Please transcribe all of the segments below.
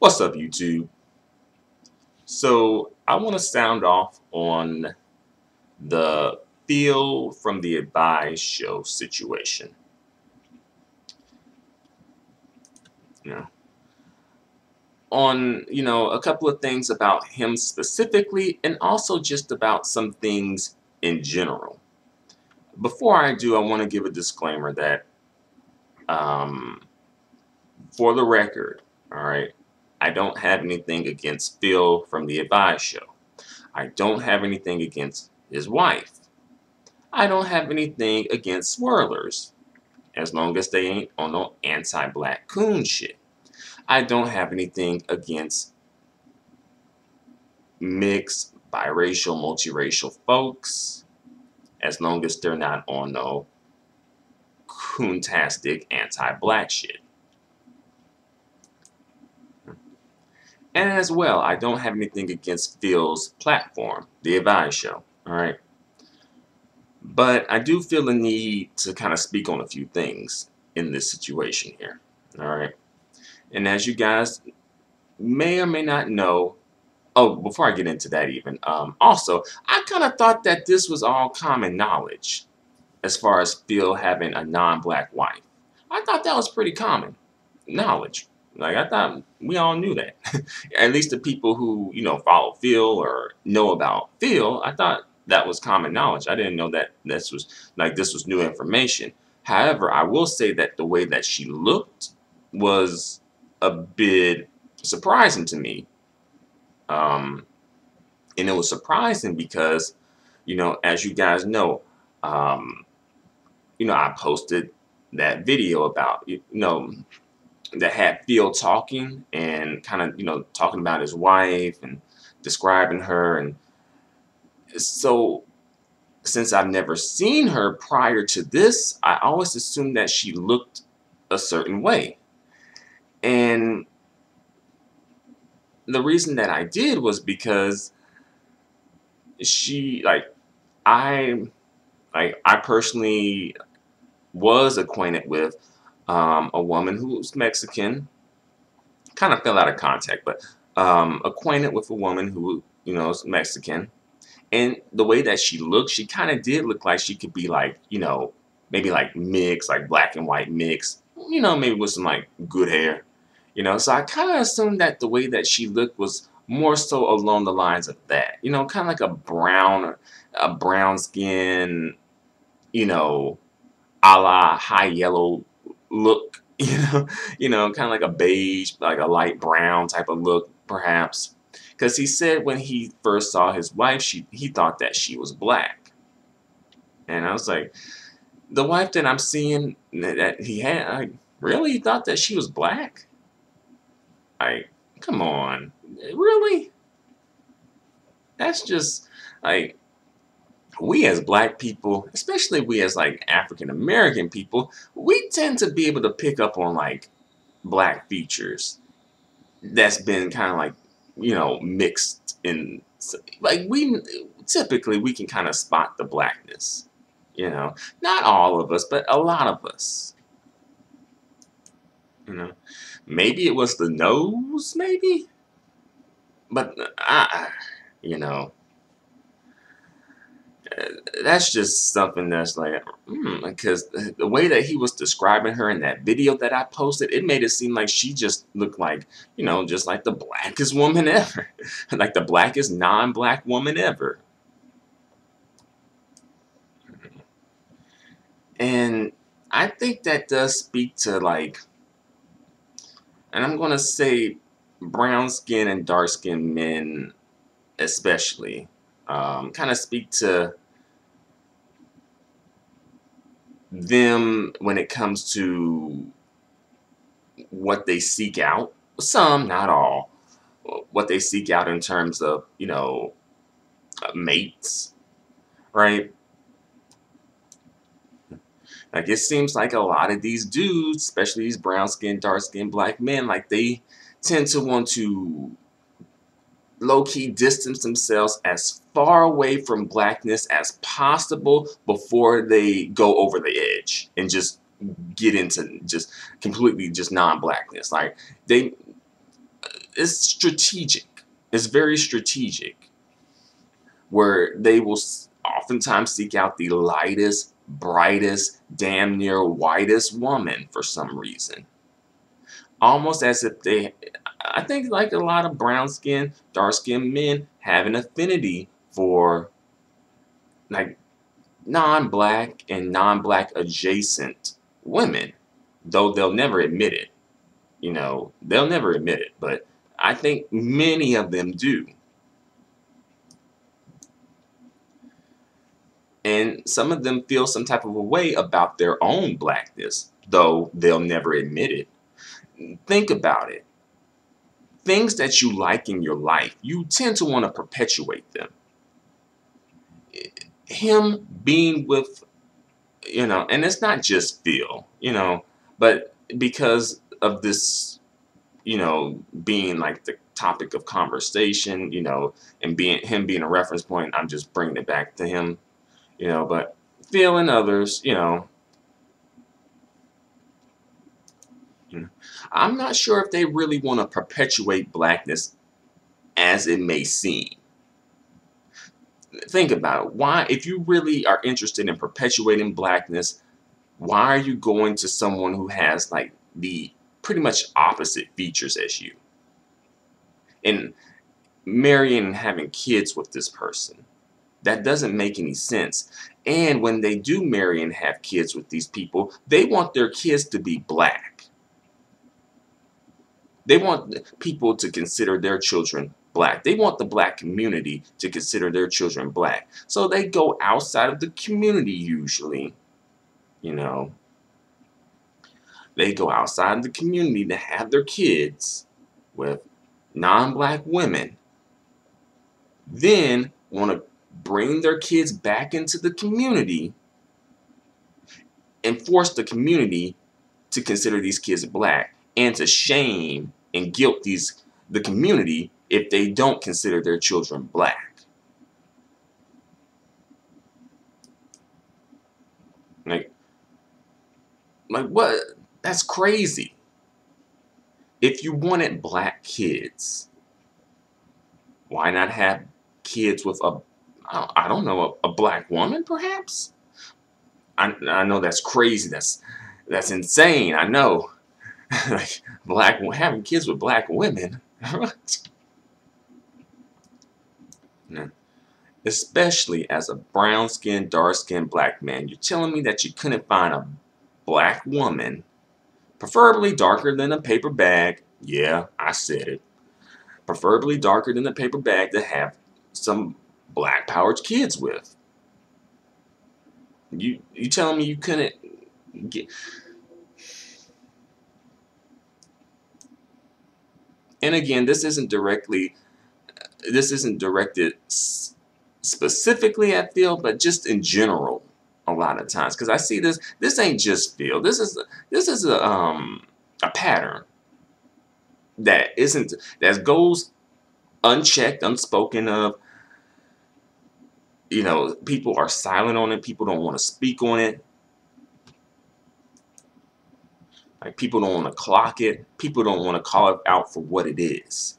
What's up, YouTube? So I want to sound off on the Feel from the Advice show situation. You know, on a couple of things about him specifically, and also just about some things in general. Before I do, I want to give a disclaimer that, um, for the record, all right, I don't have anything against Phil from the Advice show. I don't have anything against his wife. I don't have anything against Swirlers, as long as they ain't on no anti-black coon shit. I don't have anything against mixed, biracial, multiracial folks, as long as they're not on no coontastic anti-black shit. And as well, I don't have anything against Phil's platform, The Advice Show, alright? But I do feel the need to kind of speak on a few things in this situation here, alright? And as you guys may or may not know, oh, before I get into that even, also, I kind of thought that this was all common knowledge as far as Phil having a non-black wife. I thought that was pretty common knowledge. Like, I thought we all knew that. At least the people who, follow Phil or know about Phil, I thought that was common knowledge. I didn't know that this was new information. However, I will say that the way that she looked was a bit surprising to me. And it was surprising because, as you guys know, I posted that video about, that had Phil talking and kind of, talking about his wife and describing her. And so since I've never seen her prior to this, I always assumed that she looked a certain way. And the reason that I did was because I personally was acquainted with a woman who's Mexican. Kind of fell out of contact, but acquainted with a woman who, is Mexican. And the way that she looked, she kind of did look like she could be like, maybe like mixed, like black and white mix, maybe with some like good hair. So I kind of assumed that the way that she looked was more so along the lines of that, kind of like a brown skin, a la high yellow look, kind of like a beige, like a light brown type of look, perhaps. Because he said when he first saw his wife, he thought that she was black. And I was like, the wife that I'm seeing that he had, I really thought that she was black? Like, come on, really? That's just like, we as black people, especially we as like African American people, we tend to be able to pick up on like black features that's been kind of like, mixed in, like we can kind of spot the blackness, not all of us, but a lot of us, maybe it was the nose, maybe, but that's just something that's like, because the way that he was describing her in that video that I posted, it made it seem like she just looked like, just like the blackest woman ever. Like the blackest non-black woman ever. And I think that does speak to like, and I'm going to say brown skin and dark skinned men especially, kind of speak to them when it comes to what they seek out. Some, not all, what they seek out in terms of, mates, right? Like, it seems like a lot of these dudes, especially these brown skinned, dark skinned black men, like they tend to want to low-key distance themselves as far away from blackness as possible before they go over the edge and just get into just completely just non-blackness. Like, they it's strategic. It's very strategic, where they will oftentimes seek out the lightest, brightest, damn near whitest woman for some reason. Almost as if they, I think like a lot of brown skin, dark skinned men have an affinity for like non-black and non-black adjacent women, though they'll never admit it. You know, they'll never admit it, but I think many of them do. And some of them feel some type of a way about their own blackness, though they'll never admit it. Think about it. Things that you like in your life, you tend to want to perpetuate them. Him being with, and it's not just Phil, but because of this, being like the topic of conversation, and being a reference point, I'm just bringing it back to him, but Phil and others, I'm not sure if they really want to perpetuate blackness as it may seem. Think about it. Why, if you really are interested in perpetuating blackness, why are you going to someone who has like the pretty much opposite features as you and marrying and having kids with this person? That doesn't make any sense. And when they do marry and have kids with these people, they want their kids to be black. They want people to consider their children black. They want the black community to consider their children black. So they go outside of the community usually, They go outside of the community to have their kids with non-black women. Then want to bring their kids back into the community and force the community to consider these kids black and to shame and guilt the community if they don't consider their children black. Like what? That's crazy. If you wanted black kids, why not have kids with I don't know, a black woman perhaps? I know that's crazy. That's insane. I know. Like having kids with black women. Yeah. Especially as a brown-skinned, dark-skinned black man, you're telling me that you couldn't find a black woman, preferably darker than a paper bag. Yeah, I said it. Preferably darker than a paper bag to have some black powered kids with. You telling me you couldn't get? And again, this isn't directed specifically at Phil, but just in general a lot of times, because I see this ain't just Phil. This is a pattern that goes unchecked, unspoken of. People are silent on it. People don't want to speak on it. Like people don't want to clock it. People don't want to call it out for what it is.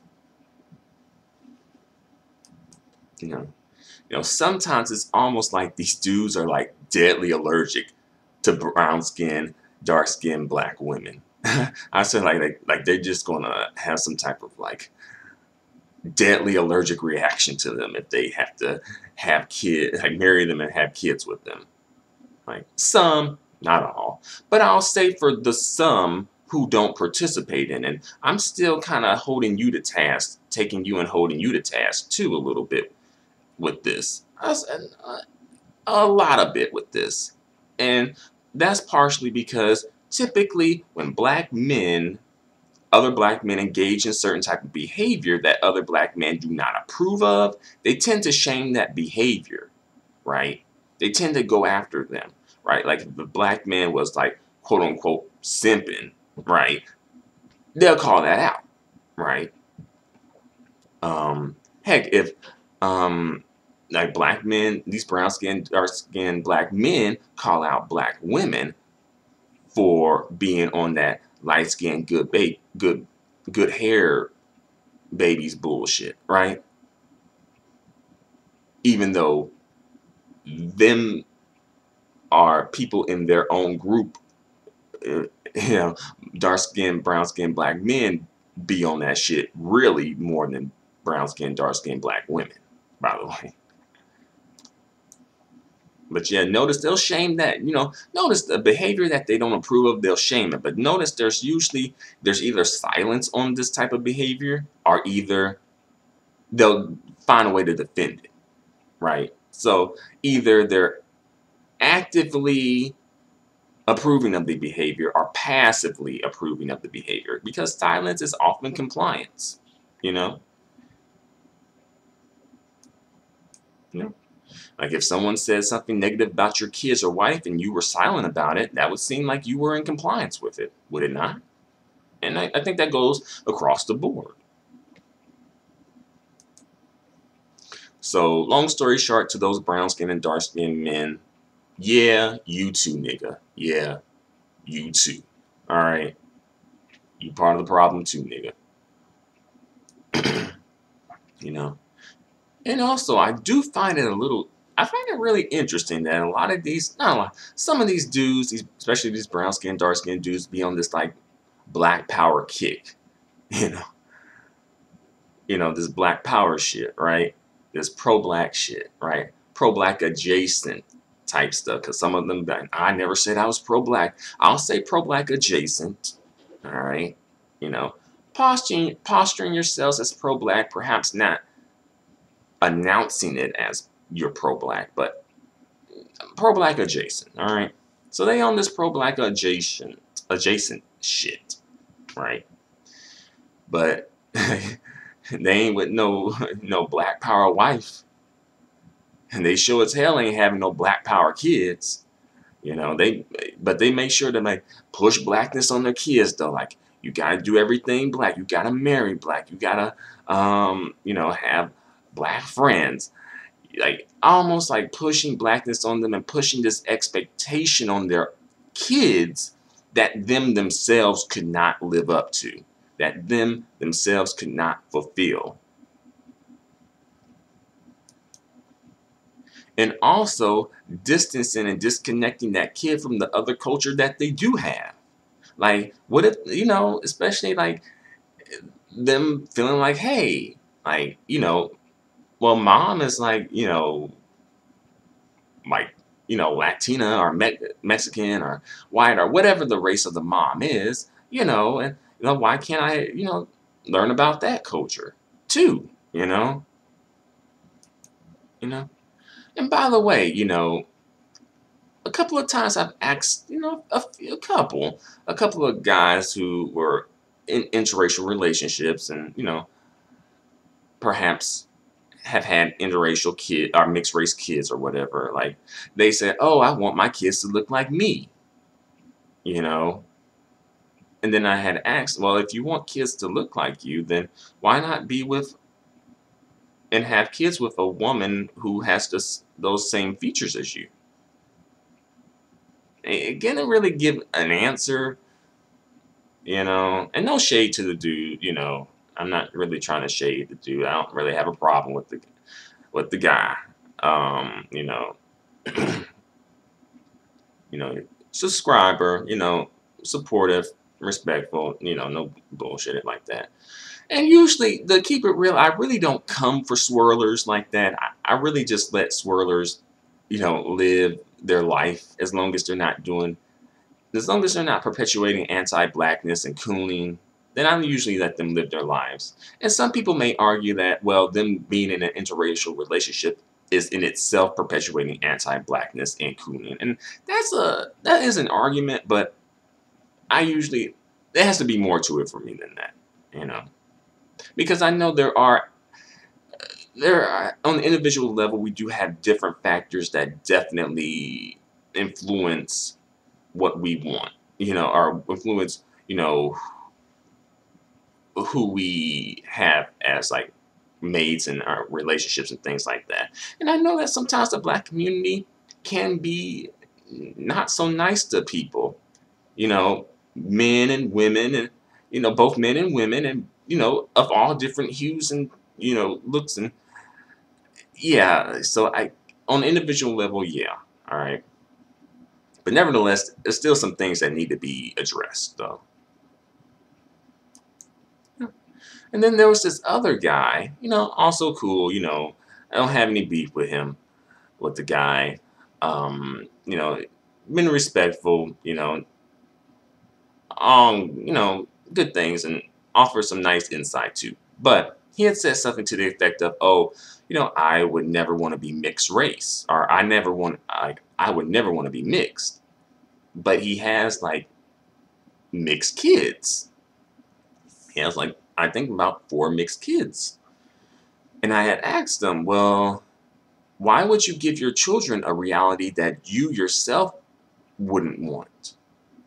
Sometimes it's almost like these dudes are like deadly allergic to brown skin, dark skin, black women. I said like they're just gonna have some type of like deadly allergic reaction to them if they have to have kids, like marry them and have kids with them. Like some, not all, but I'll say for the some who don't participate in it, I'm still kind of holding you to task, taking you and holding you to task too a little bit with this. A lot of it with this. And that's partially because typically when other black men engage in certain type of behavior that other black men do not approve of, they tend to shame that behavior, right? They tend to go after them, right? Like if the black man was like, quote unquote, simping, right? They'll call that out, right? Heck, if like black men, these brown skinned, dark skinned black men call out black women for being on that light skinned, good hair babies bullshit, right? Even though them are people in their own group, uh, you know, dark skinned, brown skinned black men be on that shit really more than brown skinned, dark skinned black women, by the way. But yeah, notice they'll shame that, notice the behavior that they don't approve of, they'll shame it. But notice there's either silence on this type of behavior, or either they'll find a way to defend it, right? So either they're actively approving of the behavior or passively approving of the behavior, because silence is often compliance, you know? You know? Like if someone says something negative about your kids or wife and you were silent about it, that would seem like you were in compliance with it, would it not? And I think that goes across the board. So long story short, to those brown skinned and dark skinned men, yeah, you too, nigga. Yeah, you too. All right. You part of the problem too, nigga. You know? And also, I find it really interesting that a lot of these, not a lot, some of these dudes, especially these brown skinned, dark skinned dudes, be on this like black power kick, you know, this black power shit, right? This pro black shit, right? Pro black adjacent type stuff. Because some of them, I never said I was pro black. I'll say pro black adjacent, all right? You know, posturing yourselves as pro black, perhaps not announcing it as you're pro-black, but pro-black adjacent, all right? So they own this pro-black adjacent shit, right? But they ain't with no black power wife, and they sure as hell ain't having no black power kids, but they make sure to like push blackness on their kids though, like you gotta do everything black, you gotta marry black, you gotta have black friends, like almost like pushing blackness on them and pushing this expectation on their kids that them themselves could not live up to, that them themselves could not fulfill. And also distancing and disconnecting that kid from the other culture that they do have. Like, what if, especially like them feeling like, hey, like, well, mom is like Latina or Mexican or white or whatever the race of the mom is, and why can't I learn about that culture too, you know. And by the way, a couple of times I've asked, a couple of guys who were in interracial relationships and perhaps have had interracial kid or mixed race kids or whatever, like they said, oh, I want my kids to look like me, you know. And then I had asked, well, if you want kids to look like you, then why not be with and have kids with a woman who has those same features as you? Again, to really give an answer, and no shade to the dude, I'm not really trying to shade the dude. I don't really have a problem with the guy. You know, subscriber, supportive, respectful, no bullshit like that. And usually, to keep it real, I really don't come for swirlers like that. I really just let swirlers, live their life as long as they're not perpetuating anti-blackness and cooning, then I usually let them live their lives. And some people may argue that, well, them being in an interracial relationship is in itself perpetuating anti-blackness and cooning. And that is an argument, but there has to be more to it for me than that, because I know there are on the individual level, we do have different factors that definitely influence what we want, or influence, who we have as like mates in our relationships and things like that. And I know that sometimes the black community can be not so nice to people, men and women, and both men and women, and of all different hues and, looks. And yeah, so on an individual level, yeah, all right. But nevertheless, there's still some things that need to be addressed, though. And then there was this other guy, also cool, I don't have any beef with him, with the guy. Been respectful, good things, and offer some nice insight too. But he had said something to the effect of, "Oh, I would never want to be mixed race, or I would never want to be mixed." But he has like mixed kids. He has like I think about 4 mixed kids, and I had asked him, "Well, why would you give your children a reality that you yourself wouldn't want?"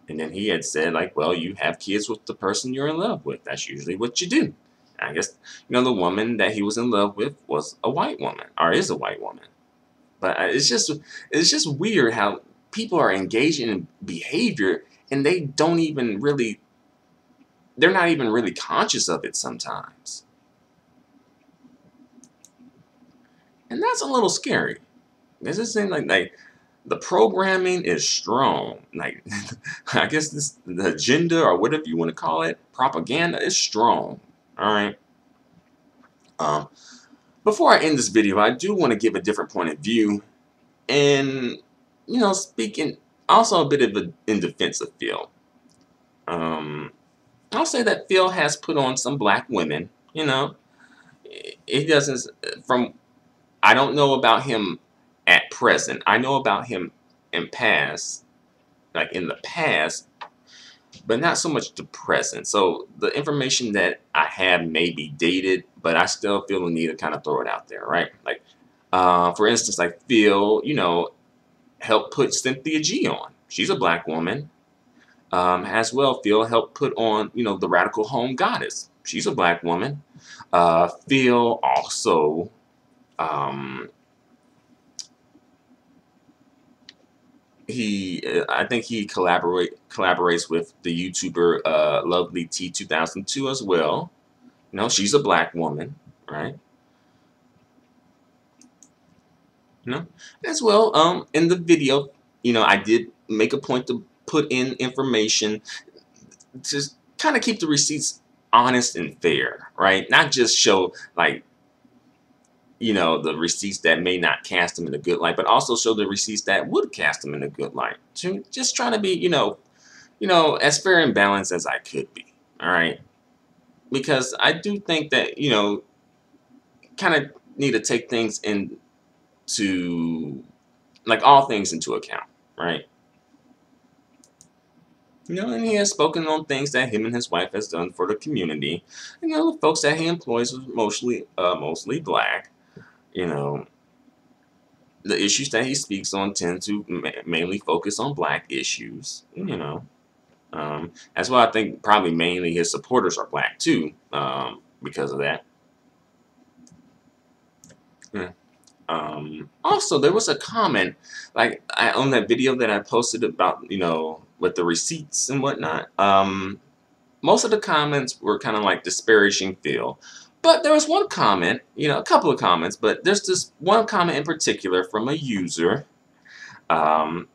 And then he had said, like, well, you have kids with the person you're in love with. That's usually what you do. I guess, the woman that he was in love with was a white woman, or is a white woman. But it's just weird how people are engaging in behavior and they're not even really conscious of it sometimes. And that's a little scary. Because it seems like the programming is strong. Like, I guess the agenda, or whatever you want to call it, propaganda, is strong. All right. Um, Before I end this video, I do want to give a different point of view, and speaking also a bit of in defense of Phil. I'll say that Phil has put on some black women. He doesn't. From I don't know about him at present. I know about him in past, like in the past, but not so much the present. So the information that I have may be dated, but I still feel the need to kind of throw it out there, right? Like, for instance, like Phil, helped put Cynthia G on. She's a black woman. As well, Phil helped put on, the Radical Home Goddess. She's a black woman. Phil also, I think he collaborates with the YouTuber Lovely T 2002 as well. She's a black woman, right? As well. In the video, I did make a point to put in information to kind of keep the receipts honest and fair, right? Not just show like the receipts that may not cast them in a good light, but also show the receipts that would cast them in a good light. To just trying to be, as fair and balanced as I could be. All right, because I do think that kind of need to take things into like all things into account, right? And he has spoken on things that him and his wife has done for the community. The folks that he employs was mostly black. You know, the issues that he speaks on tend to mainly focus on black issues. As well, I think probably mainly his supporters are black too, because of that. Yeah. Also, there was a comment like on that video that I posted about with the receipts and whatnot. Most of the comments were kind of like disparaging Phil, but there was one comment, a couple of comments, but there's this one comment in particular from a user. And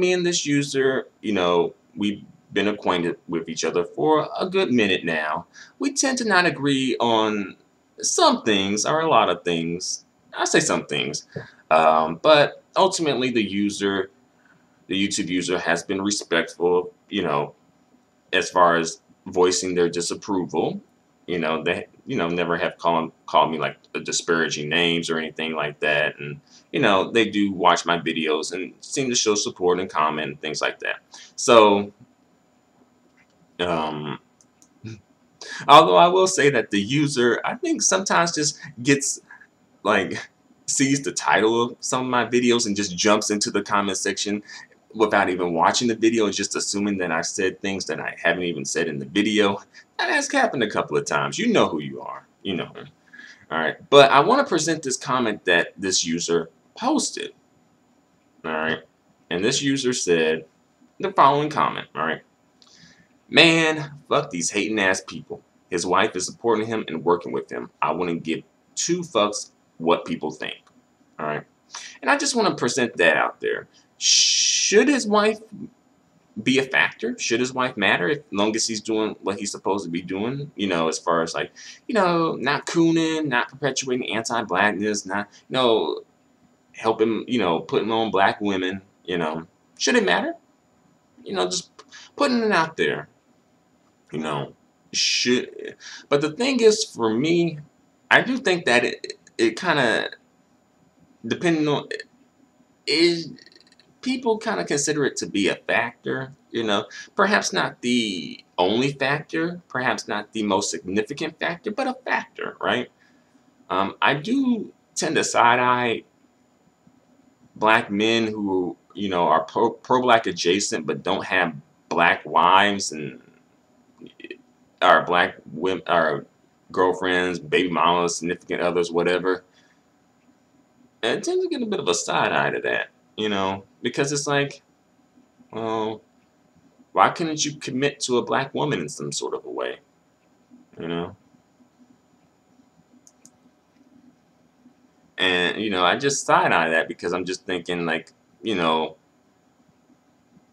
me and this user, we've been acquainted with each other for a good minute now. We tend to not agree on some things or a lot of things. I say some things, but ultimately the YouTube user has been respectful, as far as voicing their disapproval. They never have called me like disparaging names or anything like that, and they do watch my videos and seem to show support and comment and things like that. So um, although I will say that the user, I think, sometimes just gets like sees the title of some of my videos and just jumps into the comment section without even watching the video and just assuming that I said things that I haven't even said in the video. That has happened a couple of times. You know who you are. You know her. All right. But I want to present this comment that this user posted. All right. And this user said the following comment. All right. Man, fuck these hating ass people. His wife is supporting him and working with him. I wouldn't give two fucks what people think. All right. And I just want to present that out there. Should his wife be a factor? Should his wife matter as long as he's doing what he's supposed to be doing? You know, as far as like, you know, not cooning, not perpetuating anti-blackness, not, you know, helping, you know, putting on black women, you know. Should it matter? You know, just putting it out there. You know, should. But the thing is, for me, I do think that it kind of, depending on, is people kind of consider it to be a factor, you know, perhaps not the only factor, perhaps not the most significant factor, but a factor, right? I do tend to side-eye black men who, you know, are pro-black adjacent but don't have black wives and are black women, or girlfriends, baby mamas, significant others, whatever. And I tend to get a bit of a side-eye to that, you know, because it's like, well, why couldn't you commit to a black woman in some sort of a way, you know? And, you know, I just side-eye that because I'm just thinking, like, you know,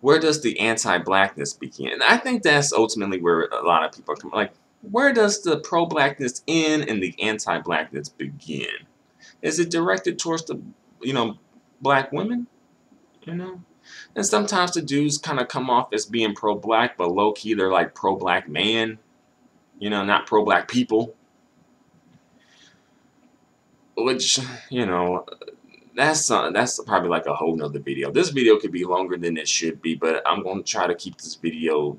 where does the anti-blackness begin? And I think that's ultimately where a lot of people are coming. Like, where does the pro-blackness end and the anti-blackness begin? Is it directed towards the, you know, black women? You know? And sometimes the dudes kind of come off as being pro-black, but low-key they're like pro-black man. You know, not pro-black people. Which, you know, that's probably like a whole nother video. This video could be longer than it should be, but I'm going to try to keep this video,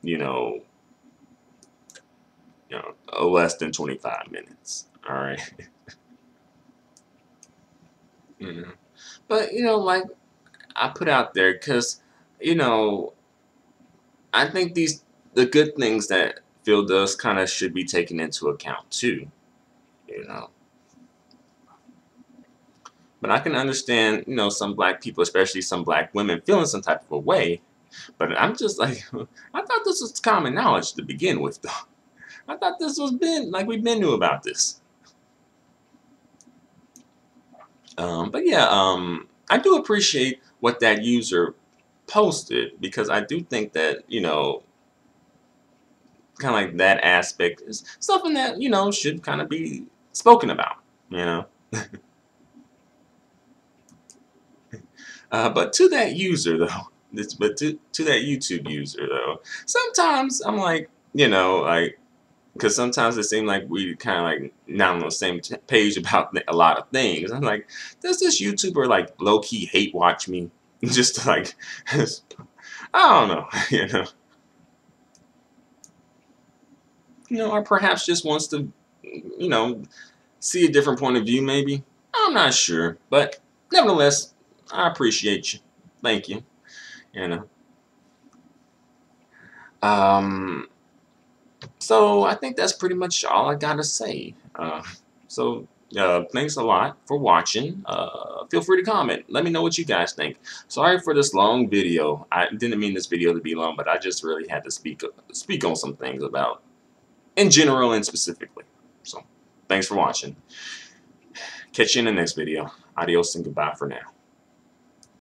you know, less than 25 minutes. All right. You know, but you know, like I put out there, because you know, I think the good things that Phil does kind of should be taken into account too. You know. But I can understand, you know, some black people, especially some black women, feeling some type of a way. But I'm just like, I thought this was common knowledge to begin with, though. I thought this was like we've been knew about this. But yeah, I do appreciate what that user posted, because I do think that, you know, kind of like that aspect is something that, you know, should kind of be spoken about, you know. But to that user, though, but to that YouTube user, though, sometimes I'm like, you know, like, because sometimes it seems like we kind of like not on the same page about a lot of things. I'm like, does this YouTuber like low key hate watch me? Just to, like, I don't know, or perhaps just wants to, you know, see a different point of view, maybe. I'm not sure, but nevertheless, I appreciate you. Thank you. You know. So I think that's pretty much all I gotta say. Thanks a lot for watching. Feel free to comment. Let me know what you guys think. Sorry for this long video. I didn't mean this video to be long, but I just really had to speak on some things about, in general and specifically. So, thanks for watching. Catch you in the next video. Adios and goodbye for now.